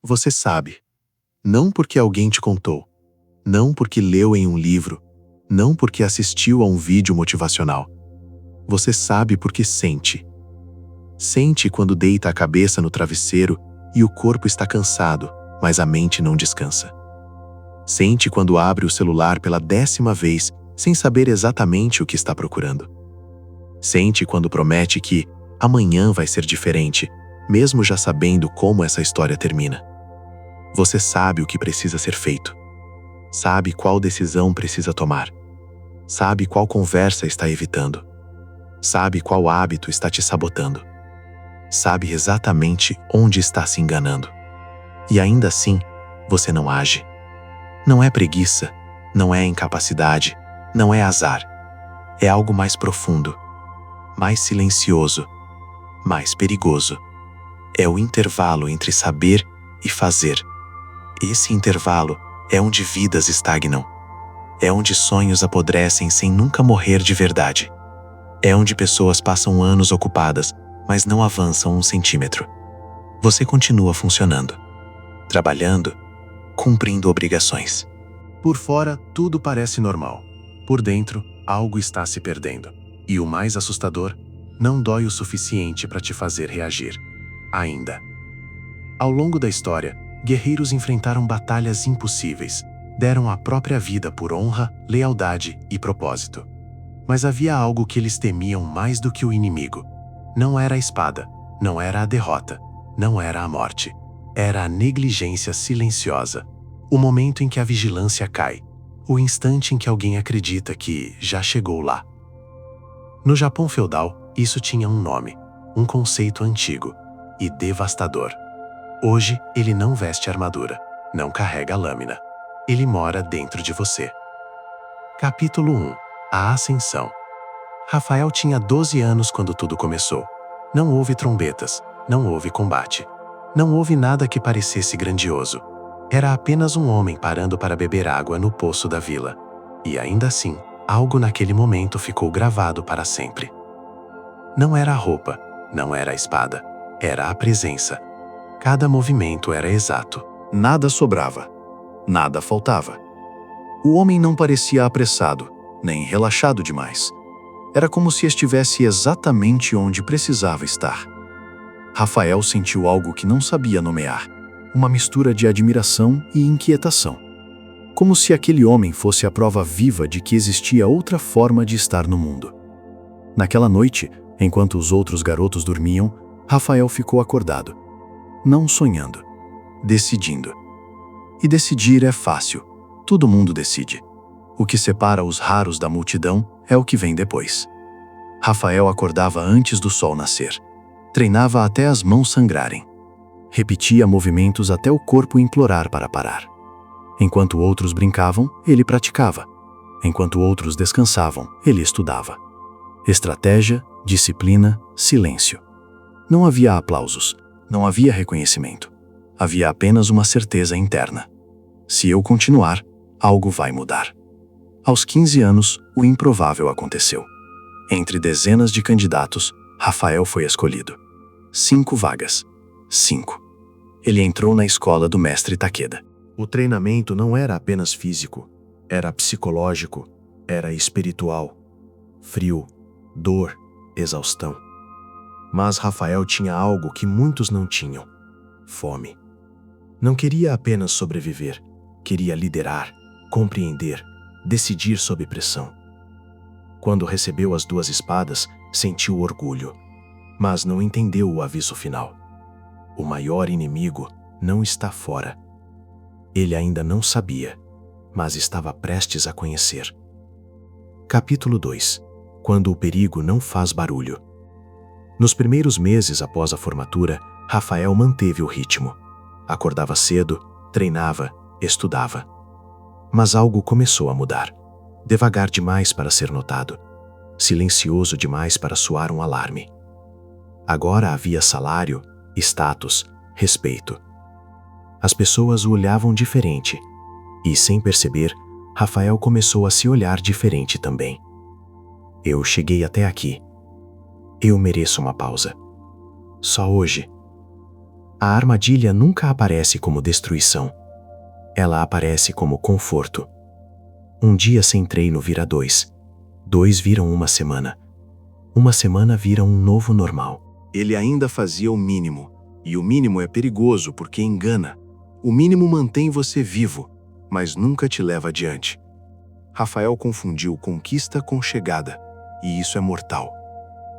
Você sabe. Não porque alguém te contou. Não porque leu em um livro. Não porque assistiu a um vídeo motivacional. Você sabe porque sente. Sente quando deita a cabeça no travesseiro e o corpo está cansado, mas a mente não descansa. Sente quando abre o celular pela 10ª vez sem saber exatamente o que está procurando. Sente quando promete que amanhã vai ser diferente, mesmo já sabendo como essa história termina. Você sabe o que precisa ser feito. Sabe qual decisão precisa tomar. Sabe qual conversa está evitando. Sabe qual hábito está te sabotando. Sabe exatamente onde está se enganando. E ainda assim, você não age. Não é preguiça, não é incapacidade, não é azar. É algo mais profundo, mais silencioso, mais perigoso. É o intervalo entre saber e fazer. Esse intervalo é onde vidas estagnam. É onde sonhos apodrecem sem nunca morrer de verdade. É onde pessoas passam anos ocupadas, mas não avançam 1 centímetro. Você continua funcionando, trabalhando, cumprindo obrigações. Por fora, tudo parece normal. Por dentro, algo está se perdendo. E o mais assustador, não dói o suficiente para te fazer reagir. Ainda. Ao longo da história, guerreiros enfrentaram batalhas impossíveis, deram a própria vida por honra, lealdade e propósito. Mas havia algo que eles temiam mais do que o inimigo. Não era a espada, não era a derrota, não era a morte. Era a negligência silenciosa. O momento em que a vigilância cai. O instante em que alguém acredita que já chegou lá. No Japão feudal, isso tinha um nome, um conceito antigo e devastador. Hoje, ele não veste armadura, não carrega lâmina. Ele mora dentro de você. Capítulo 1. A Ascensão. Rafael tinha 12 anos quando tudo começou. Não houve trombetas, não houve combate. Não houve nada que parecesse grandioso. Era apenas um homem parando para beber água no poço da vila. E ainda assim, algo naquele momento ficou gravado para sempre. Não era a roupa, não era a espada, era a presença. Cada movimento era exato. Nada sobrava, nada faltava. O homem não parecia apressado, nem relaxado demais. Era como se estivesse exatamente onde precisava estar. Rafael sentiu algo que não sabia nomear, uma mistura de admiração e inquietação. Como se aquele homem fosse a prova viva de que existia outra forma de estar no mundo. Naquela noite, enquanto os outros garotos dormiam, Rafael ficou acordado. Não sonhando, decidindo. E decidir é fácil. Todo mundo decide. O que separa os raros da multidão é o que vem depois. Rafael acordava antes do sol nascer. Treinava até as mãos sangrarem. Repetia movimentos até o corpo implorar para parar. Enquanto outros brincavam, ele praticava. Enquanto outros descansavam, ele estudava. Estratégia, disciplina, silêncio. Não havia aplausos, não havia reconhecimento. Havia apenas uma certeza interna. Se eu continuar, algo vai mudar. Aos 15 anos, o improvável aconteceu. Entre dezenas de candidatos, Rafael foi escolhido. 5 vagas. 5. Ele entrou na escola do mestre Takeda. O treinamento não era apenas físico, era psicológico, era espiritual. Frio, dor, exaustão. Mas Rafael tinha algo que muitos não tinham: fome. Não queria apenas sobreviver, queria liderar, compreender, decidir sob pressão. Quando recebeu as 2 espadas, sentiu orgulho, mas não entendeu o aviso final. O maior inimigo não está fora. Ele ainda não sabia, mas estava prestes a conhecer. Capítulo 2. Quando o perigo não faz barulho. Nos primeiros meses após a formatura, Rafael manteve o ritmo. Acordava cedo, treinava, estudava. Mas algo começou a mudar. Devagar demais para ser notado. Silencioso demais para soar um alarme. Agora havia salário, status, respeito. As pessoas o olhavam diferente. E, sem perceber, Rafael começou a se olhar diferente também. Eu cheguei até aqui. Eu mereço uma pausa. Só hoje. A armadilha nunca aparece como destruição. Ela aparece como conforto. Um dia sem treino vira 2. 2 viram uma semana. Uma semana vira um novo normal. Ele ainda fazia o mínimo, e o mínimo é perigoso porque engana. O mínimo mantém você vivo, mas nunca te leva adiante. Rafael confundiu conquista com chegada, e isso é mortal.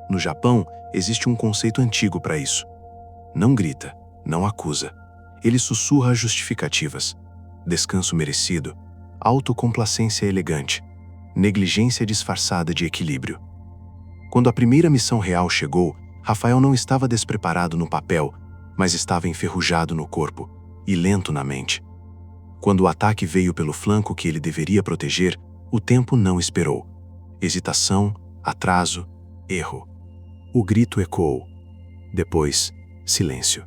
No Japão, existe um conceito antigo para isso. Não grita, não acusa. Ele sussurra justificativas. Descanso merecido, autocomplacência elegante, negligência disfarçada de equilíbrio. Quando a primeira missão real chegou, Rafael não estava despreparado no papel, mas estava enferrujado no corpo e lento na mente. Quando o ataque veio pelo flanco que ele deveria proteger, o tempo não esperou. Hesitação, atraso, erro. O grito ecoou. Depois, silêncio.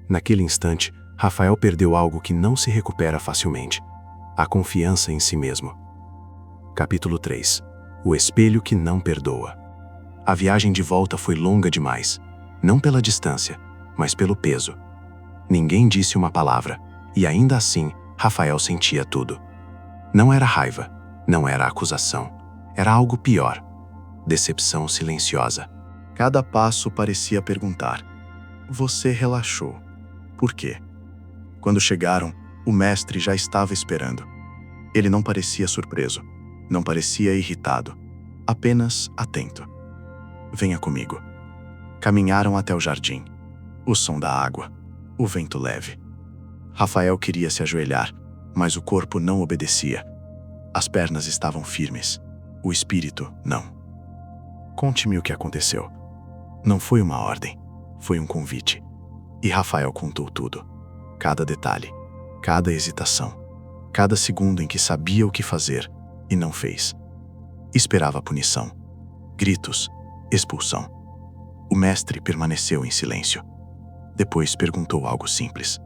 Naquele instante, Rafael perdeu algo que não se recupera facilmente: a confiança em si mesmo. Capítulo 3. O espelho que não perdoa. A viagem de volta foi longa demais, não pela distância, mas pelo peso. Ninguém disse uma palavra, e ainda assim, Rafael sentia tudo. Não era raiva, não era acusação, era algo pior: decepção silenciosa. Cada passo parecia perguntar: você relaxou. Por quê? Quando chegaram, o mestre já estava esperando. Ele não parecia surpreso, não parecia irritado, apenas atento. Venha comigo. Caminharam até o jardim. O som da água, o vento leve. Rafael queria se ajoelhar, mas o corpo não obedecia. As pernas estavam firmes, o espírito não. Conte-me o que aconteceu. Não foi uma ordem, foi um convite. E Rafael contou tudo. Cada detalhe, cada hesitação, cada segundo em que sabia o que fazer e não fez. Esperava punição, gritos, expulsão. O mestre permaneceu em silêncio. Depois perguntou algo simples.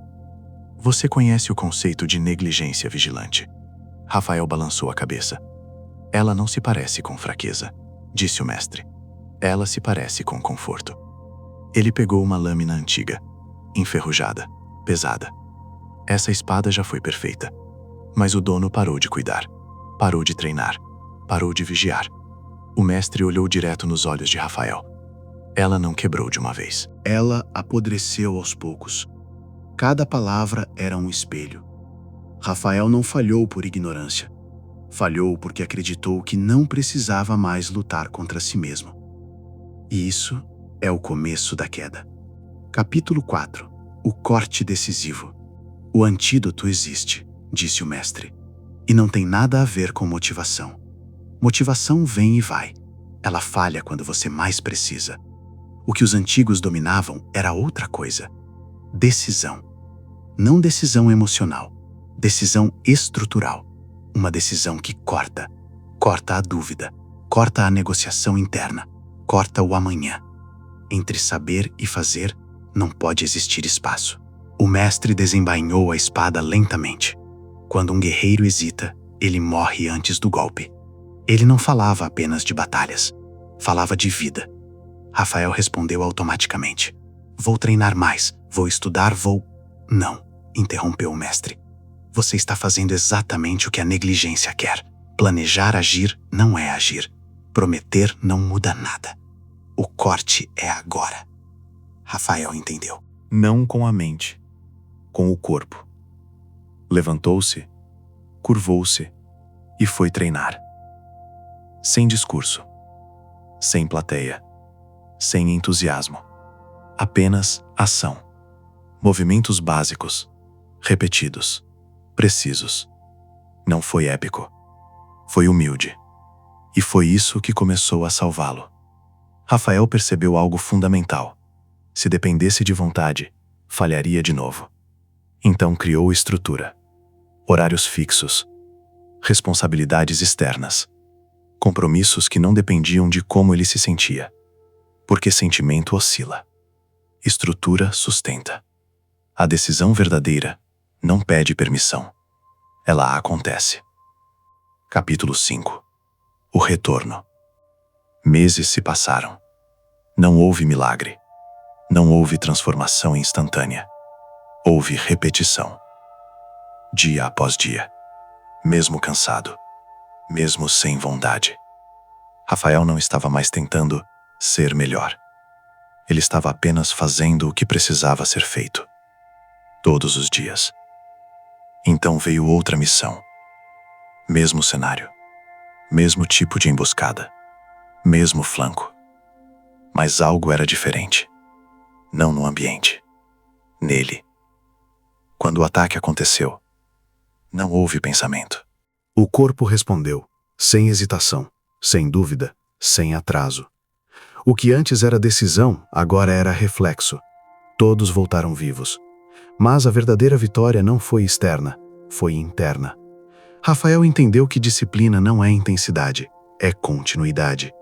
Você conhece o conceito de negligência vigilante? Rafael balançou a cabeça. Ela não se parece com fraqueza, disse o mestre. Ela se parece com conforto. Ele pegou uma lâmina antiga, enferrujada, pesada. Essa espada já foi perfeita. Mas o dono parou de cuidar, parou de treinar, parou de vigiar. O mestre olhou direto nos olhos de Rafael. Ela não quebrou de uma vez. Ela apodreceu aos poucos. Cada palavra era um espelho. Rafael não falhou por ignorância. Falhou porque acreditou que não precisava mais lutar contra si mesmo. E isso é o começo da queda. Capítulo 4. O corte decisivo. O antídoto existe, disse o mestre. E não tem nada a ver com motivação. Motivação vem e vai. Ela falha quando você mais precisa. O que os antigos dominavam era outra coisa. Decisão. Não decisão emocional. Decisão estrutural. Uma decisão que corta. Corta a dúvida. Corta a negociação interna. Corta o amanhã. Entre saber e fazer, não pode existir espaço. O mestre desembainhou a espada lentamente. Quando um guerreiro hesita, ele morre antes do golpe. Ele não falava apenas de batalhas. Falava de vida. Rafael respondeu automaticamente. Vou treinar mais. Vou estudar, vou... Não, interrompeu o mestre. Você está fazendo exatamente o que a negligência quer. Planejar agir não é agir. Prometer não muda nada. O corte é agora. Rafael entendeu. Não com a mente, com o corpo. Levantou-se, curvou-se e foi treinar. Sem discurso, sem plateia, sem entusiasmo. Apenas ação. Movimentos básicos, repetidos, precisos. Não foi épico. Foi humilde. E foi isso que começou a salvá-lo. Rafael percebeu algo fundamental. Se dependesse de vontade, falharia de novo. Então criou estrutura. Horários fixos. Responsabilidades externas. Compromissos que não dependiam de como ele se sentia. Porque sentimento oscila. Estrutura sustenta. A decisão verdadeira não pede permissão. Ela acontece. Capítulo 5. O retorno. Meses se passaram. Não houve milagre. Não houve transformação instantânea. Houve repetição. Dia após dia. Mesmo cansado. Mesmo sem vontade. Rafael não estava mais tentando ser melhor. Ele estava apenas fazendo o que precisava ser feito. Todos os dias. Então veio outra missão. Mesmo cenário. Mesmo tipo de emboscada. Mesmo flanco. Mas algo era diferente. Não no ambiente. Nele. Quando o ataque aconteceu, não houve pensamento. O corpo respondeu, sem hesitação, sem dúvida, sem atraso. O que antes era decisão, agora era reflexo. Todos voltaram vivos. Mas a verdadeira vitória não foi externa, foi interna. Rafael entendeu que disciplina não é intensidade, é continuidade.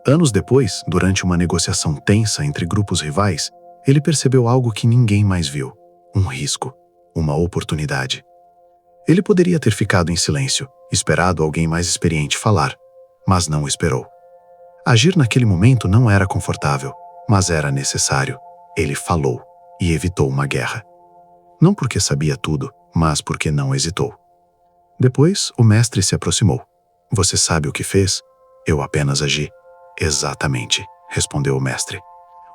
Anos depois, durante uma negociação tensa entre grupos rivais, ele percebeu algo que ninguém mais viu. Um risco, uma oportunidade. Ele poderia ter ficado em silêncio, esperado alguém mais experiente falar, mas não esperou. Agir naquele momento não era confortável, mas era necessário. Ele falou e evitou uma guerra. Não porque sabia tudo, mas porque não hesitou. Depois, o mestre se aproximou. Você sabe o que fez? Eu apenas agi. Exatamente, respondeu o mestre.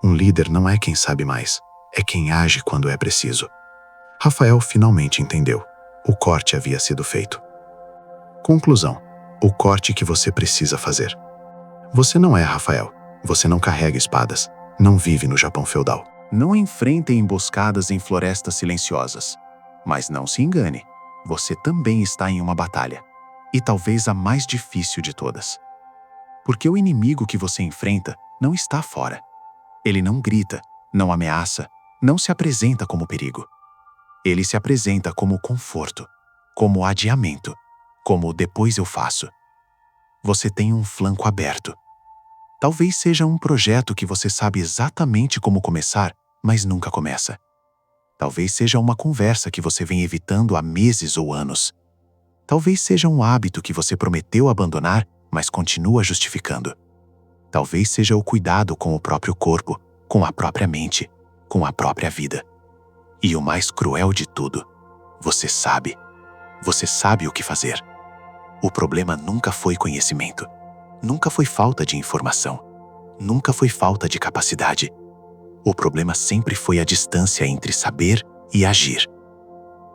Um líder não é quem sabe mais, é quem age quando é preciso. Rafael finalmente entendeu. O corte havia sido feito. Conclusão. O corte que você precisa fazer. Você não é Rafael. Você não carrega espadas. Não vive no Japão feudal. Não enfrente emboscadas em florestas silenciosas. Mas não se engane. Você também está em uma batalha. E talvez a mais difícil de todas. Porque o inimigo que você enfrenta não está fora. Ele não grita, não ameaça, não se apresenta como perigo. Ele se apresenta como conforto, como adiamento, como depois eu faço. Você tem um flanco aberto. Talvez seja um projeto que você sabe exatamente como começar, mas nunca começa. Talvez seja uma conversa que você vem evitando há meses ou anos. Talvez seja um hábito que você prometeu abandonar, mas continua justificando. Talvez seja o cuidado com o próprio corpo, com a própria mente, com a própria vida. E o mais cruel de tudo, você sabe. Você sabe o que fazer. O problema nunca foi conhecimento. Nunca foi falta de informação. Nunca foi falta de capacidade. O problema sempre foi a distância entre saber e agir.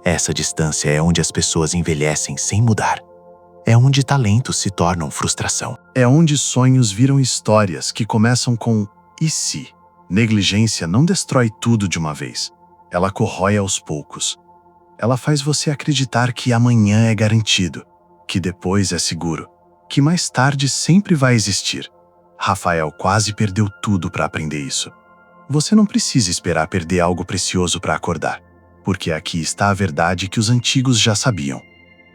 Essa distância é onde as pessoas envelhecem sem mudar. É onde talentos se tornam frustração. É onde sonhos viram histórias que começam com "e se?". Negligência não destrói tudo de uma vez. Ela corrói aos poucos. Ela faz você acreditar que amanhã é garantido, que depois é seguro, que mais tarde sempre vai existir. Rafael quase perdeu tudo para aprender isso. Você não precisa esperar perder algo precioso para acordar, porque aqui está a verdade que os antigos já sabiam.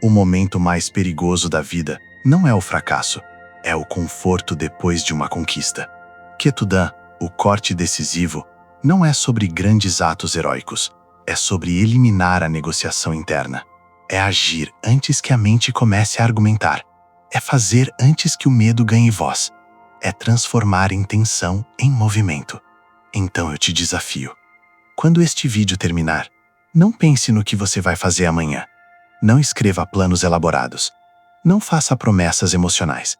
O momento mais perigoso da vida não é o fracasso, é o conforto depois de uma conquista. Ketudã, o corte decisivo, não é sobre grandes atos heróicos, é sobre eliminar a negociação interna. É agir antes que a mente comece a argumentar. É fazer antes que o medo ganhe voz. É transformar intenção em movimento. Então eu te desafio. Quando este vídeo terminar, não pense no que você vai fazer amanhã. Não escreva planos elaborados. Não faça promessas emocionais.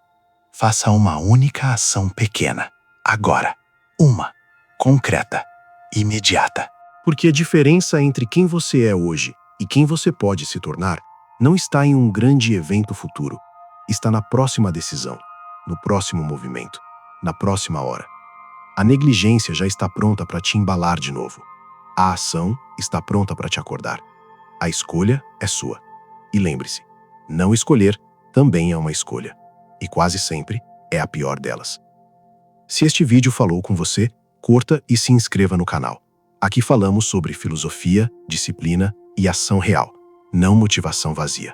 Faça uma única ação pequena. Agora. Uma. Concreta. Imediata. Porque a diferença entre quem você é hoje e quem você pode se tornar não está em um grande evento futuro. Está na próxima decisão, no próximo movimento, na próxima hora. A negligência já está pronta para te embalar de novo. A ação está pronta para te acordar. A escolha é sua. E lembre-se, não escolher também é uma escolha. E quase sempre é a pior delas. Se este vídeo falou com você, curta e se inscreva no canal. Aqui falamos sobre filosofia, disciplina e ação real, não motivação vazia.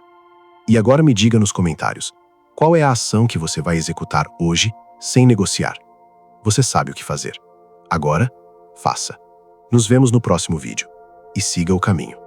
E agora me diga nos comentários, qual é a ação que você vai executar hoje sem negociar? Você sabe o que fazer. Agora, faça. Nos vemos no próximo vídeo. E siga o caminho.